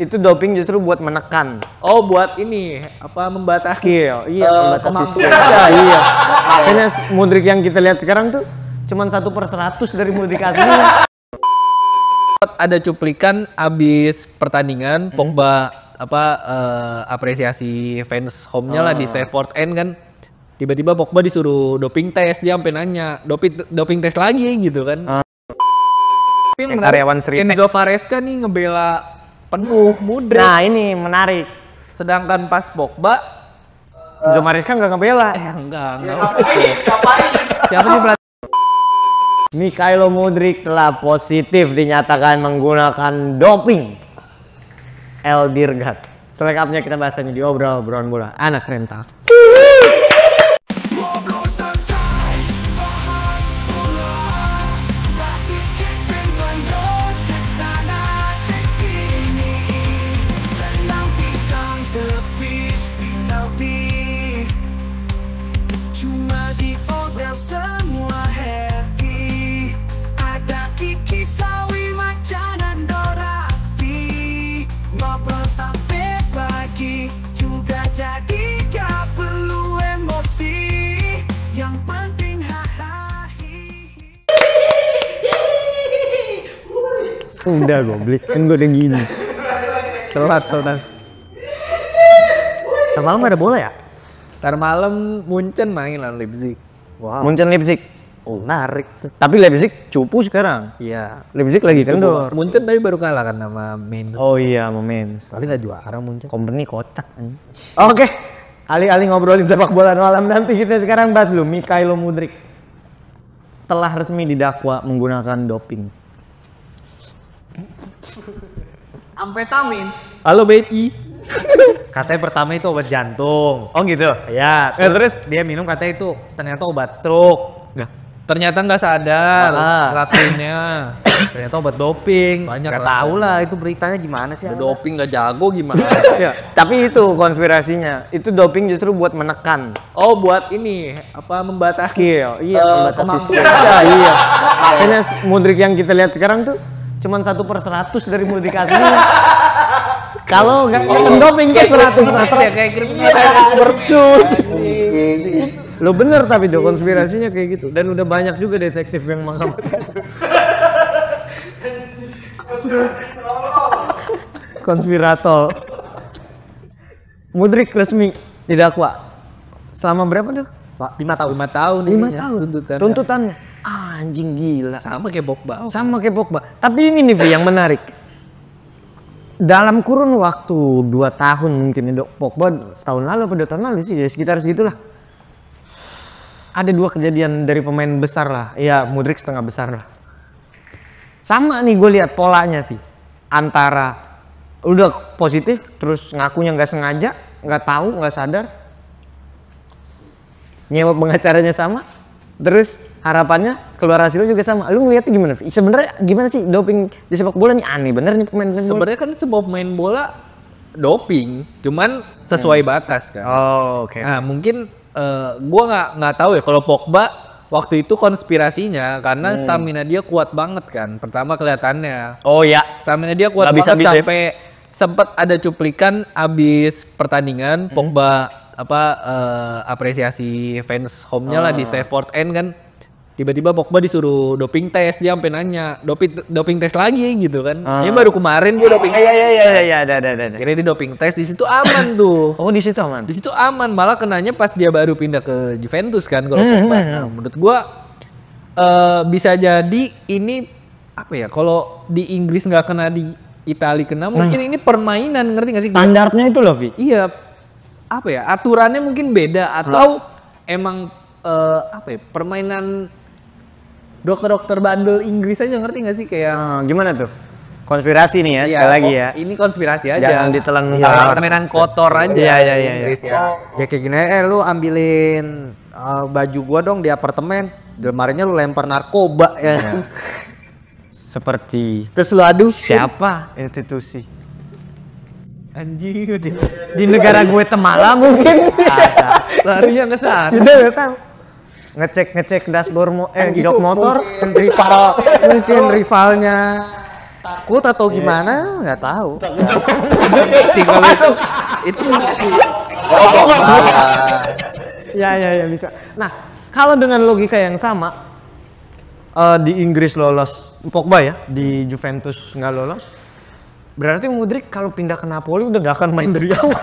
itu doping justru buat menekan. Oh, buat ini apa membatasi Skill. Iya, membatasi skill. kemampuan. Iya. Makanya Mudryk yang kita lihat sekarang tuh cuman 1/100 dari Mudryk aslinya. Ada cuplikan abis pertandingan Pogba apresiasi fans home-nya lah di Stamford End kan. Tiba-tiba Pogba disuruh doping tes, dia sampai nanya, doping tes lagi gitu kan. Tapi yang Karyawan Sritex. Enzo Maresca nih ngebela penuh Mudryk. Nah, ini menarik. Sedangkan pas Pogba Enzo Maresca nggak ngebela. enggak. Siapa sih pelatih? Mikhailo Mudryk telah positif dinyatakan menggunakan doping. El Dirgat. Selengkapnya kita bahasanya di obrolan bola anak rental. Udah goblik, kan gue udah gini. Telat total. Ntar malam gak ada bola ya? Ntar malam Munchen main lawan Leipzig. Wow. Munchen Leipzig. Oh, menarik tuh. Tapi Leipzig cupu sekarang. Iya. Leipzig lagi kendor. Munchen tapi baru kalah kan sama Mainz. Oh iya, sama Mainz. Kali nggak juara Munchen. Company kocak. Oke. Alih-alih ngobrolin sepak bola malam nanti kita sekarang bahas dulu Mikhailo Mudryk. Telah resmi didakwa menggunakan doping. Amfetamin. Halo BI. Katanya pertama itu obat jantung. Oh gitu? Ya, terus dia minum katanya itu ternyata obat stroke. Nah. Ternyata nggak sadar ratunya. Ternyata obat doping. Banyak Gak lah. tahu lah itu beritanya gimana sih. Udah doping nggak jago gimana? Ya, tapi itu konspirasinya. Itu doping justru buat menekan Oh, buat ini apa membatasi skill. Iya, membatasi kemampuan. skill. Ya, iya. Makanya Mudryk yang kita lihat sekarang tuh cuman 1/100 dari Mudryk aslinya. Kalau nggak doping ke 100 ya kayak kriminal. berdut. Lo bener tapi tuh konspirasinya kayak gitu. Dan udah banyak juga detektif yang mengambil. Konspirator. Mudryk resmi didakwa. Selama berapa tuh? 5 tahun. 5 tahun. 5 ininya, tahun. Tuntutannya. Anjing gila. Sama kayak Pogba. Sama kayak Pogba. Tapi ini nih Vi yang menarik. Dalam kurun waktu 2 tahun mungkin itu Pogba setahun lalu atau 2 tahun lalu sih ya sekitar segitulah. Ada 2 kejadian dari pemain besar lah. Ya Mudryk setengah besar lah. Sama nih gue lihat polanya Vi. Antara udah positif terus ngakunya nggak sengaja, nggak tahu, nggak sadar. Nyewa pengacaranya sama. Terus harapannya keluar hasilnya juga sama. Lu ngeliatnya gimana? Sebenarnya gimana sih doping di sepak bola nih aneh bener nih pemain bola. Sebenarnya kan semua pemain bola doping, cuman sesuai batas kan. Oh, oke. Nah, mungkin gua nggak tahu ya kalau Pogba waktu itu konspirasinya karena stamina dia kuat banget kan. Pertama kelihatannya. Oh ya. Stamina dia kuat Nggak banget bisa ya. sampai sempat ada cuplikan abis pertandingan Pogba apresiasi fans home-nya lah di Stamford End kan. Tiba-tiba Pogba disuruh doping tes, dia sampai nanya, doping tes lagi gitu kan. Ini baru kemarin gua doping. Iya, ada. Kira di doping tes di situ aman tuh. Oh, di situ aman. Di situ aman, malah kenanya pas dia baru pindah ke Juventus kan kalau Pogba. Nah, menurut gua bisa jadi ini apa ya? Kalau di Inggris nggak kena, di Italia kena, mungkin ini permainan, ngerti nggak sih? Standarnya itu loh, Vi. Iya, apa ya? Aturannya mungkin beda atau emang apa ya? Permainan dokter-dokter bandel Inggris aja, ngerti nggak sih kayak? Gimana tuh? Konspirasi nih ya, sekali lagi ya. Ini konspirasi aja. Jangan ditelan ya, mentah. permainan kotor aja. Iya. Inggris ya. Ya kayak gini, lu ambilin baju gua dong di apartemen. Di lemarinya lu lempar narkoba ya. Seperti Terus lu adu siapa institusi? Anjing, Di negara gue Temala mungkin. larinya ke sana. Udah gak tahu. Ngecek dashboard jok motor mungkin rivalnya Takut atau gimana? Nggak tahu. sih kalau itu sih. Ya bisa. Nah, kalau dengan logika yang sama di Inggris lolos Pogba ya, di Juventus nggak lolos. Berarti Mudryk kalau pindah ke Napoli udah gak akan main dari awal.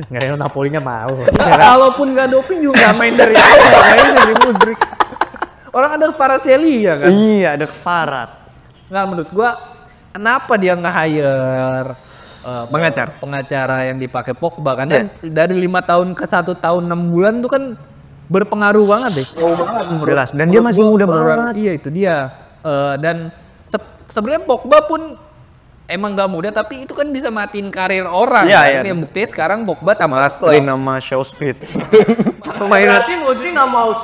Nggak ada Napolinya mau. Kalaupun nggak doping juga nggak main dari awal, main dari Mudryk. Orang ada Kvaratskhelia ya kan? Iya, ada Kvarat. Nggak, menurut gua kenapa dia nggak hire pengacara yang dipakai Pogba kan? Dan dari 5 tahun ke 1 tahun 6 bulan tuh kan berpengaruh banget deh. Jelas. Dan dia masih muda banget. Iya itu dia. Dan sebenarnya Pogba pun emang gak muda, tapi itu kan bisa matiin karir orang. Iya, kan? iya. Yang buktinya sekarang Pogba tambah Main nama show speed. berarti Mudryk nggak mau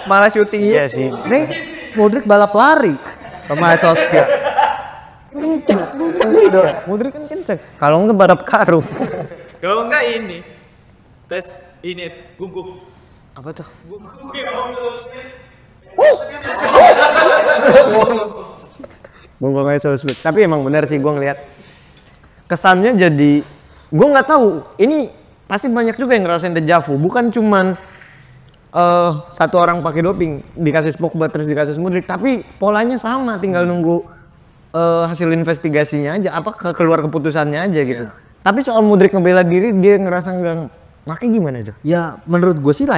malah syuting. Iya sih. Nih, Mudryk balap lari sama Solskjaer. Kenceng. Mudryk kan kenceng. Kalau enggak balap karung. Kalau enggak ini tes ini gunggung. Apa tuh? Gunggung aja show speed. Tapi emang benar sih gue ngeliat kesannya jadi gue nggak tahu. Ini pasti banyak juga yang ngerasain dejavu. Bukan cuman satu orang pakai doping dikasih Pogba terus dikasih Mudryk, tapi polanya sama, tinggal nunggu hasil investigasinya aja, keluar keputusannya aja gitu. Tapi soal Mudryk ngebela diri dia ngerasa enggak, makanya gimana tuh? Ya menurut gue sih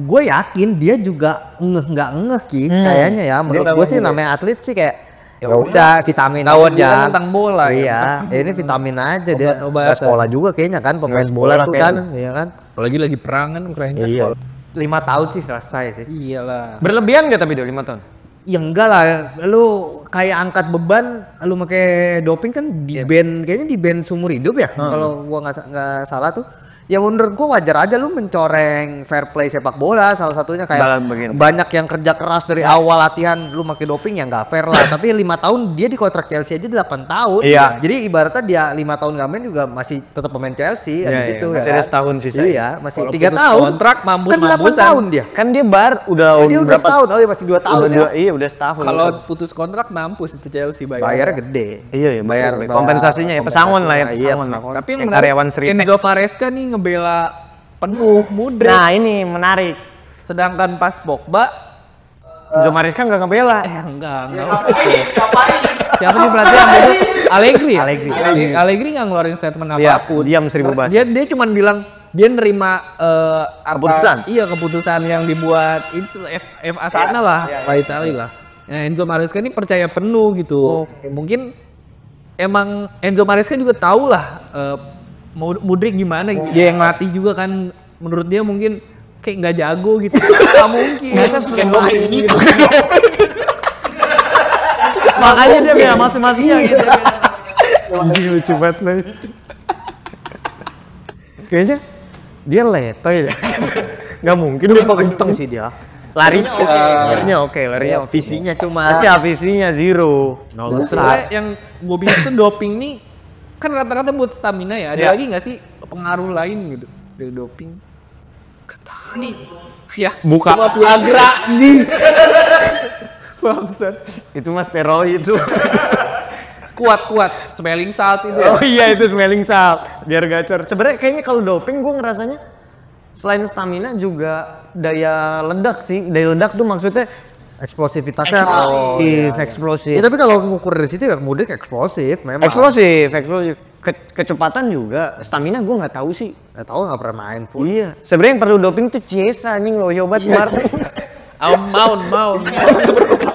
gue yakin dia juga nggak ngeh Ki, kayaknya ya. Menurut gue sih namanya atlet sih kayak ya udah vitamin Tahu dia aja. tentang bola. Iya, ini vitamin aja dia. Obat-obatan. Sekolah juga kayaknya kan, pemain bola tuh kan, iya kan. Apalagi lagi perang kan keren. Iya. 5 tahun sih selesai sih. Iyalah. Berlebihan gak tapi 5 tahun? Ya enggak lah, lu kayak angkat beban, lu pakai doping kan di ban, kayaknya di ban seumur hidup ya. Kalau gua nggak salah tuh. Ya menurut gua wajar aja lu mencoreng fair play sepak bola, salah satunya kayak banyak yang kerja keras dari awal latihan lu pakai doping ya nggak fair lah. Tapi 5 tahun dia di kontrak Chelsea aja 8 tahun. Iya. Jadi ibaratnya dia 5 tahun nggak main juga masih tetap pemain Chelsea di situ ya. Masih ada setahun sisa. Iya, masih Kalau 3 putus tahun. kontrak Kan 8 mampus-mampusan. tahun dia. Kan dia udah Dia udah setahun, oh iya masih 2 tahun ya. Iya udah setahun. Kalau putus kontrak mampus itu Chelsea Bayarnya gede. iya bayar kompensasinya ya, pesangon lah ya. Iya, Pesangon. pesangon. Tapi yang Yang menarik, karyawan Sri. Enzo Maresca nih ngebela penuh Mudryk. Nah ini menarik. Sedangkan pas Pogba Enzo Maresca nggak ngebela. enggak. Siapa sih berarti yang beda? Allegri. Allegri nggak ngeluarin statement Iya, apapun. diam 1000 bahasa. Dia cuma bilang dia nerima Keputusan. Iya, keputusan yang dibuat itu FA sana lah, Italia lah. Nah, Enzo Maresca ini percaya penuh gitu. Mungkin emang Enzo Maresca juga tahu lah Mudryk gimana, dia yang latih juga kan. Menurut dia mungkin kayak nggak jago gitu. Nggak mungkin. Makanya dia bilang mati-matinya gitu. Anjing lucu banget lah. Kayaknya dia letoy deh. Nggak mungkin dia kenceng sih dia. Larinya oke, larinya Visinya cuma visinya zero. Sebenarnya yang gue bingung tuh doping nih kan rata-rata buat stamina ya. Ada Iya. lagi nggak sih pengaruh lain gitu dari doping? Kata nih, ya Buka. cuma Viagra nih. Bangsat. Itu mas steroid itu. Kuat, smelling salt itu. Oh iya itu smelling salt. Biar gacor. Sebenarnya kayaknya kalau doping gue ngerasanya selain stamina juga daya ledak sih. Daya ledak tuh maksudnya eksplosivitasnya eksplosif. Ya, tapi kalau ngukur dari situ ya Mudryk eksplosif memang. Eksplosif. Kecepatan juga. Stamina gue nggak tahu sih. Nggak tahu nggak pernah main full. Iya. Sebenarnya yang perlu doping tuh Chiesa anjing loh, obat Mount.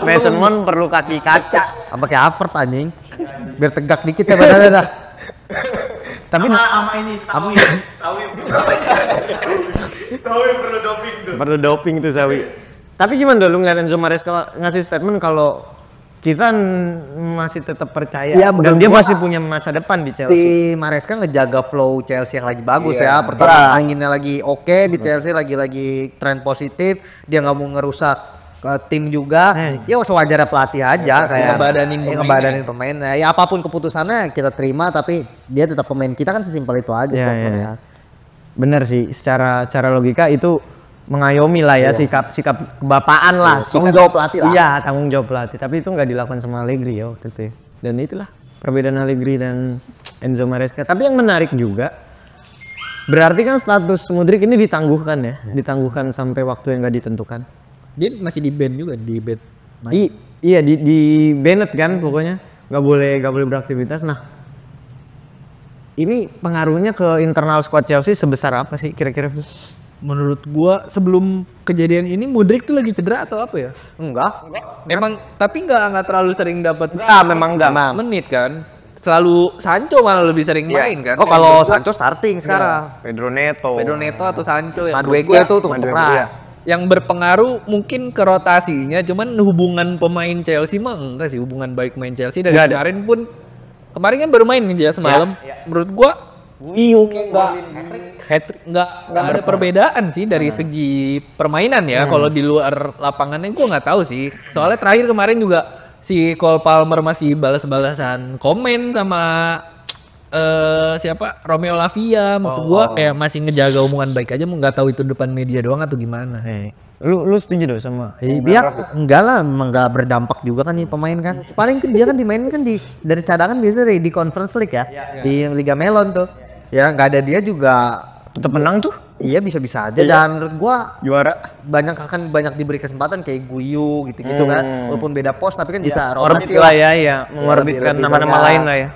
Mason Mount perlu kaki kaca. Apa kayak Avert anjing. Biar tegak dikit ya badannya dah. Tapi sama ini sawi perlu doping tuh. perlu doping tuh Sawi. Tapi gimana dulu ngeliat Enzo Maresca ngasih statement kalau kita masih tetap percaya Iya, dan menurut dia gua masih punya masa depan di Si Chelsea. Maresca ngejaga flow Chelsea yang lagi bagus Iya. ya. Pertama anginnya lagi oke di Chelsea, lagi tren positif. Dia nggak mau ngerusak tim juga. Ya sewajarnya pelatih aja kayak ngebadanin pemainnya. Ya apapun keputusannya kita terima, tapi dia tetap pemain kita kan, sesimpel itu aja Iya, sebetulnya. iya. Bener sih, secara logika itu mengayomi lah ya, sikap kebapaan lah. Tanggung jawab pelatih lah. Iya, tanggung jawab pelatih. Tapi itu nggak dilakukan sama Allegri ya waktu itu. Ya. Dan itulah perbedaan Allegri dan Enzo Maresca. Tapi yang menarik juga, berarti kan status Mudryk ini ditangguhkan ya, ditangguhkan sampai waktu yang nggak ditentukan. Dia masih di ban juga, di ban. Iya di banned kan pokoknya, nggak boleh beraktivitas. Nah, ini pengaruhnya ke internal squad Chelsea sebesar apa sih kira-kira? Menurut gua sebelum kejadian ini Mudryk tuh lagi cedera atau apa ya? Enggak. Emang tapi nggak terlalu sering dapat Memang enggak. menit kan. Selalu Sancho malah lebih sering main kan. Oh kalau Sancho starting sekarang. Pedro Neto atau Sancho yang Madueke itu untuk yang berpengaruh mungkin ke rotasinya, cuman hubungan pemain Chelsea mah enggak sih, hubungan baik main Chelsea dari kemarin pun kan baru main aja semalam. Menurut gua nggak ada perbedaan sih dari segi permainan ya. Kalau di luar lapangannya gua nggak tahu sih. Soalnya terakhir kemarin juga si Cole Palmer masih balas-balasan komen sama siapa Romeo Lavia. Maksud gua kayak masih ngejaga hubungan baik aja, nggak tahu itu depan media doang atau gimana. Lu setuju dong sama? Biar enggak lah, emang enggak berdampak juga kan nih pemain kan. Paling kan dia kan dimainin kan dari cadangan biasanya di Conference League ya. Di Liga Melon tuh. Ya nggak ada dia juga Tetap menang tuh? iya bisa-bisa aja. Dan menurut gua Juara. banyak diberi kesempatan kayak Guyu gitu-gitu kan. Walaupun beda pos tapi kan bisa Orbit rotasi lah ya, mengorbitkan nama-nama lain lah ya.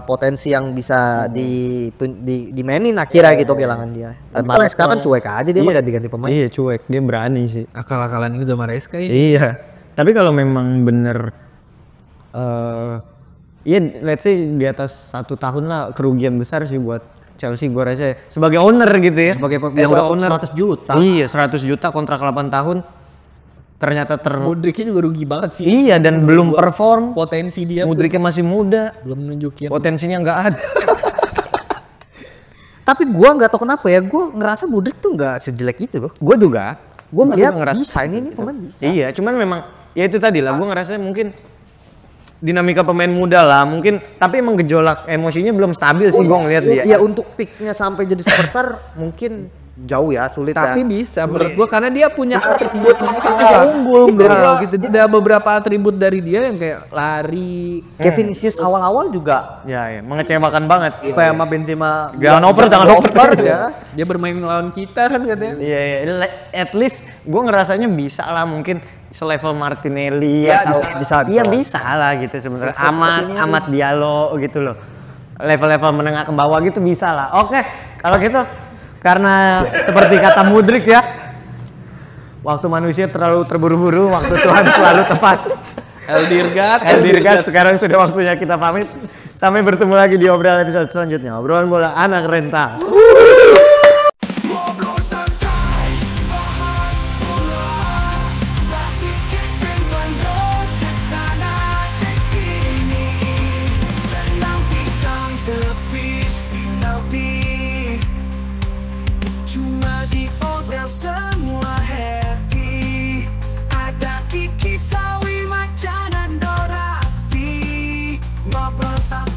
Potensi yang bisa dimainin akhirnya gitu kehilangan dia. Maresca kan cuek aja dia mah ganti-ganti pemain. Iya cuek, dia berani sih. Akal-akalan itu sama Maresca ini. Iya. Tapi kalau memang bener iya let's say di atas 1 tahun lah kerugian besar sih buat Chelsea gue rasa sebagai owner gitu ya. Sebagai yang udah owner 100 juta. Iya 100 juta kontrak 8 tahun. Ternyata Mudryknya juga rugi banget sih. Iya dan belum perform. Potensi dia Mudryknya masih muda. belum nunjukin. Potensinya nggak ada. Tapi gua nggak tahu kenapa ya, gua ngerasa Mudryk tuh nggak sejelek itu loh. Gue juga. Gua melihat ngerasa bisa ini pemain bisa. Iya, cuman memang ya itu tadi lah. Gue ngerasa mungkin dinamika pemain muda lah mungkin, tapi emang gejolak emosinya belum stabil sih gue ngeliat dia. Iya untuk peaknya sampai jadi superstar mungkin jauh ya, sulit Tapi ya. bisa menurut gua karena dia punya atribut unggul bro. Gitu. Ada beberapa atribut dari dia yang kayak lari. Kayak Vinicius awal-awal juga Ya, mengecewakan banget. kayak sama Benzema. Jangan oper ya. Dia bermain lawan kita kan katanya. Iya, at least gue ngerasanya bisa lah mungkin selevel Martinelli Ya, atau bisa. Iya bisa lah gitu sebenarnya. Amat Diallo gitu loh. Level-level menengah ke bawah gitu bisa lah. Oke, kalau gitu karena seperti kata Mudryk ya, waktu manusia terlalu terburu-buru, waktu Tuhan selalu tepat. Eldirgat, sekarang sudah waktunya kita pamit. Sampai bertemu lagi di obrolan episode selanjutnya. Obrolan bola anak rentang. Ngobrol santai, bahas bola, latih dengan cek sana cek sini, tenang pisang tepis penalti, cuma di obrolan semua happy, ada Kiki Sawi Macan dan Dorati, ngobrol santai.